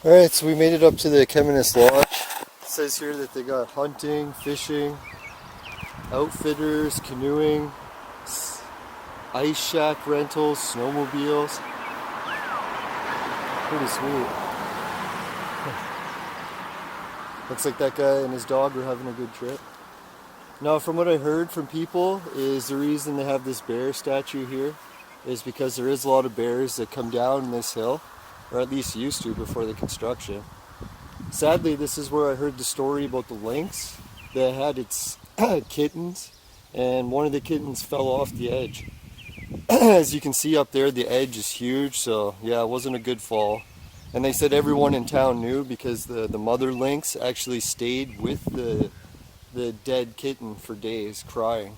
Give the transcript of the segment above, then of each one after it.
Alright, so we made it up to the Cheminis Lodge. It says here that they got hunting, fishing, outfitters, canoeing, ice shack rentals, snowmobiles. Pretty sweet. Looks like that guy and his dog are having a good trip. Now, from what I heard from people, is the reason they have this bear statue here is because there is a lot of bears that come down this hill, or at least used to before the construction. Sadly, this is where I heard the story about the lynx that had its kittens, and one of the kittens fell off the edge. As you can see up there, the edge is huge, so yeah, it wasn't a good fall. And they said everyone in town knew because the mother lynx actually stayed with the dead kitten for days, crying.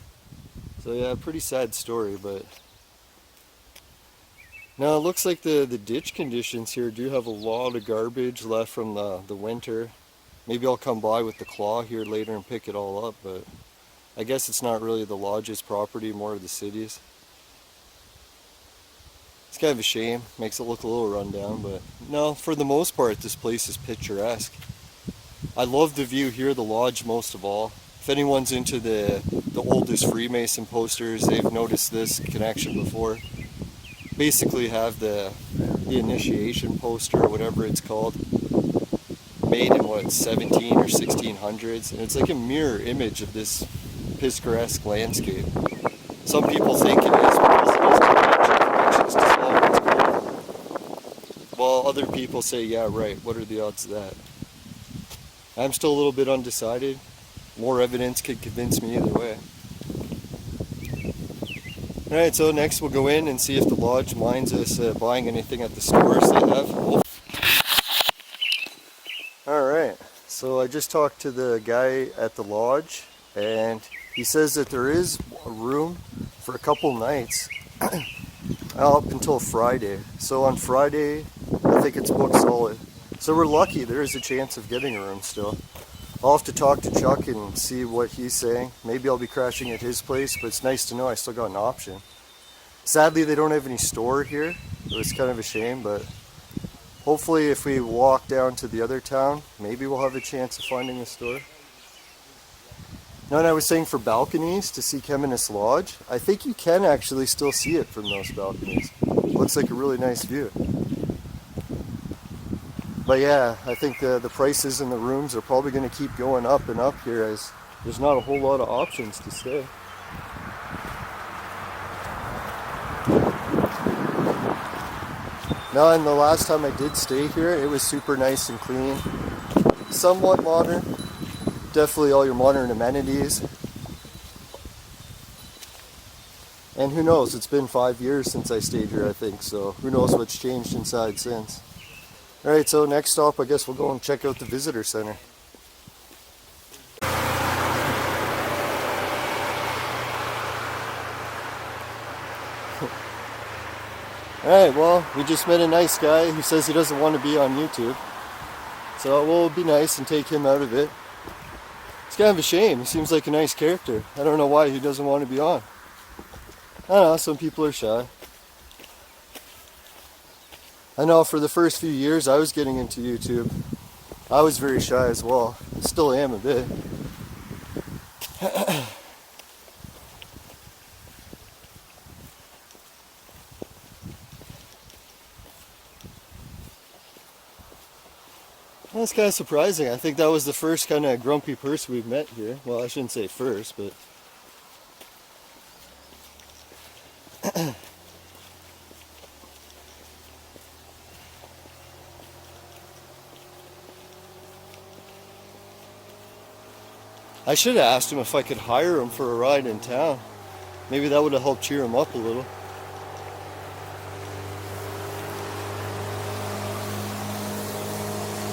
So yeah, pretty sad story, but now it looks like the ditch conditions here do have a lot of garbage left from the winter. Maybe I'll come by with the claw here later and pick it all up, but I guess it's not really the lodge's property, more of the city's. It's kind of a shame, makes it look a little rundown, but no, for the most part this place is picturesque. I love the view here, the lodge most of all. If anyone's into the oldest Freemason posters, they've noticed this connection before. Basically have the initiation poster, or whatever it's called, made in what, 17 or 1600s, and it's like a mirror image of this picturesque landscape. Some people think it is because it is connections to Solomon's Cove, while other people say, yeah, right, what are the odds of that? I'm still a little bit undecided. More evidence could convince me either way. Alright, so next we'll go in and see if the lodge minds us buying anything at the stores they have. Alright, so I just talked to the guy at the lodge, and he says that there is a room for a couple nights up until Friday. So on Friday, I think it's booked solid. So we're lucky, there is a chance of getting a room still. I'll have to talk to Chuck and see what he's saying. Maybe I'll be crashing at his place, but it's nice to know I still got an option. Sadly, they don't have any store here. It was kind of a shame, but hopefully if we walk down to the other town, maybe we'll have a chance of finding a store. Now, and I was saying for balconies to see Cheminis Lodge, I think you can actually still see it from those balconies. Looks like a really nice view. But yeah, I think the prices in the rooms are probably going to keep going up and up here, as there's not a whole lot of options to stay. Now, and the last time I did stay here, it was super nice and clean. Somewhat modern. Definitely all your modern amenities. And who knows, it's been 5 years since I stayed here, I think, so who knows what's changed inside since. Alright, so next stop, I guess we'll go and check out the visitor center. Alright, well, we just met a nice guy who says he doesn't want to be on YouTube. So we'll be nice and take him out of it. It's kind of a shame, he seems like a nice character. I don't know why he doesn't want to be on. I don't know, some people are shy. I know for the first few years I was getting into YouTube, I was very shy as well. Still am a bit. That's kind of surprising. I think that was the first kind of grumpy person we've met here. Well, I shouldn't say first, but I should have asked him if I could hire him for a ride in town. Maybe that would have helped cheer him up a little.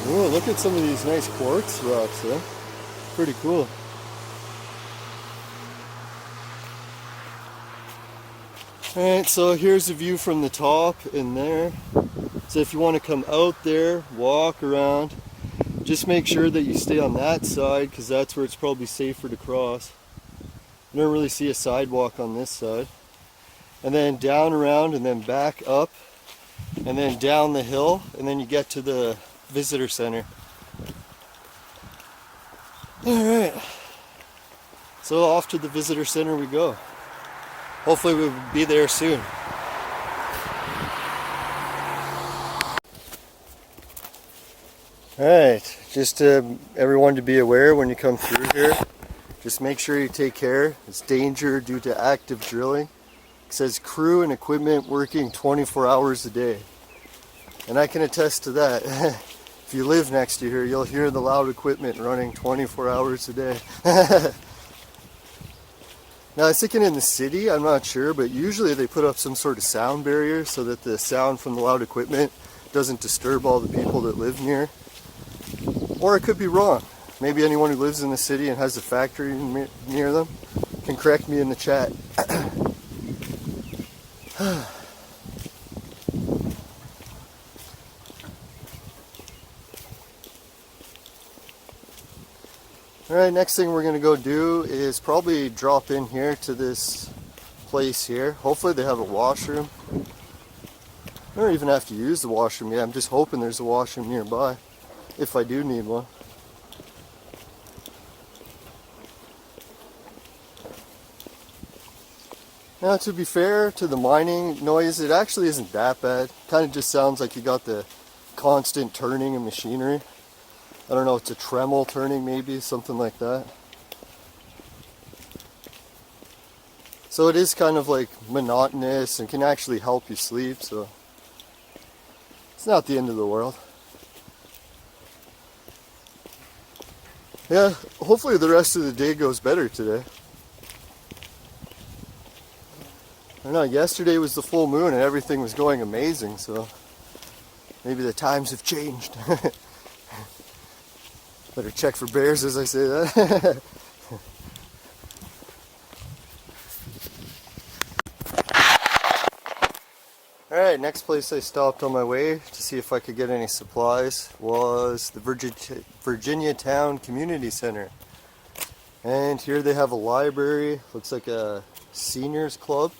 Ooh, look at some of these nice quartz rocks, huh? Pretty cool. Alright, so here's the view from the top in there. So if you want to come out there, walk around, just make sure that you stay on that side because that's where it's probably safer to cross. You don't really see a sidewalk on this side. And then down around and then back up and then down the hill, and then you get to the visitor center. Alright, so off to the visitor center we go. Hopefully we'll be there soon. Alright, just everyone to be aware when you come through here, just make sure you take care. It's danger due to active drilling. It says crew and equipment working 24 hours a day. And I can attest to that. If you live next to here, you'll hear the loud equipment running 24 hours a day. Now I was thinking in the city, I'm not sure, but usually they put up some sort of sound barrier so that the sound from the loud equipment doesn't disturb all the people that live near. Or I could be wrong. Maybe anyone who lives in the city and has a factory near them can correct me in the chat. Alright, next thing we're going to go do is probably drop in here to this place here. Hopefully they have a washroom. I don't even have to use the washroom yet. I'm just hoping there's a washroom nearby, if I do need one. Now, to be fair to the mining noise, it actually isn't that bad. Kind of just sounds like you got the constant turning of machinery. I don't know, it's a tremolo turning maybe, something like that. So it is kind of like monotonous and can actually help you sleep, so it's not the end of the world. Yeah, hopefully the rest of the day goes better today. I don't know, yesterday was the full moon and everything was going amazing, so maybe the times have changed. Better check for bears as I say that. Alright, next place I stopped on my way to see if I could get any supplies was the Virginia Town Community Center. And here they have a library, looks like a seniors club.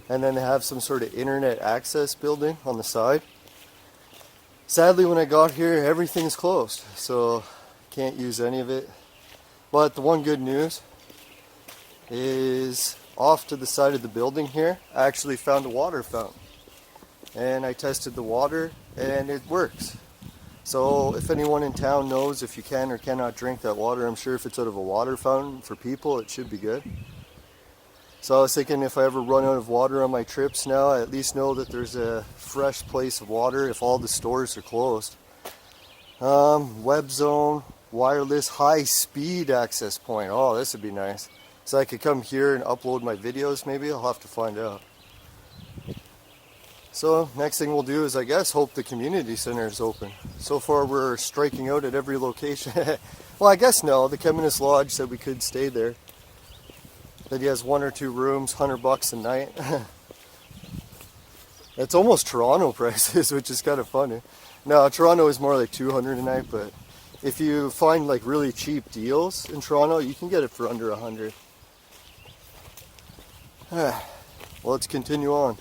And then they have some sort of internet access building on the side. Sadly, when I got here, everything's closed, so can't use any of it. But the one good news is off to the side of the building here, I actually found a water fountain. And I tested the water and it works. So if anyone in town knows if you can or cannot drink that water, I'm sure if it's out of a water fountain for people, it should be good. So I was thinking if I ever run out of water on my trips now, I at least know that there's a fresh place of water if all the stores are closed. Web zone, wireless, high-speed access point. Oh, this would be nice. So I could come here and upload my videos maybe. I'll have to find out. So next thing we'll do is, I guess, hope the community center is open. So far we're striking out at every location. Well, I guess no. The Cheminis Lodge said we could stay there. That he has 1 or 2 rooms, $100 a night. It's almost Toronto prices, which is kind of funny. No, Toronto is more like $200 a night, but if you find like really cheap deals in Toronto, you can get it for under $100. Well, let's continue on.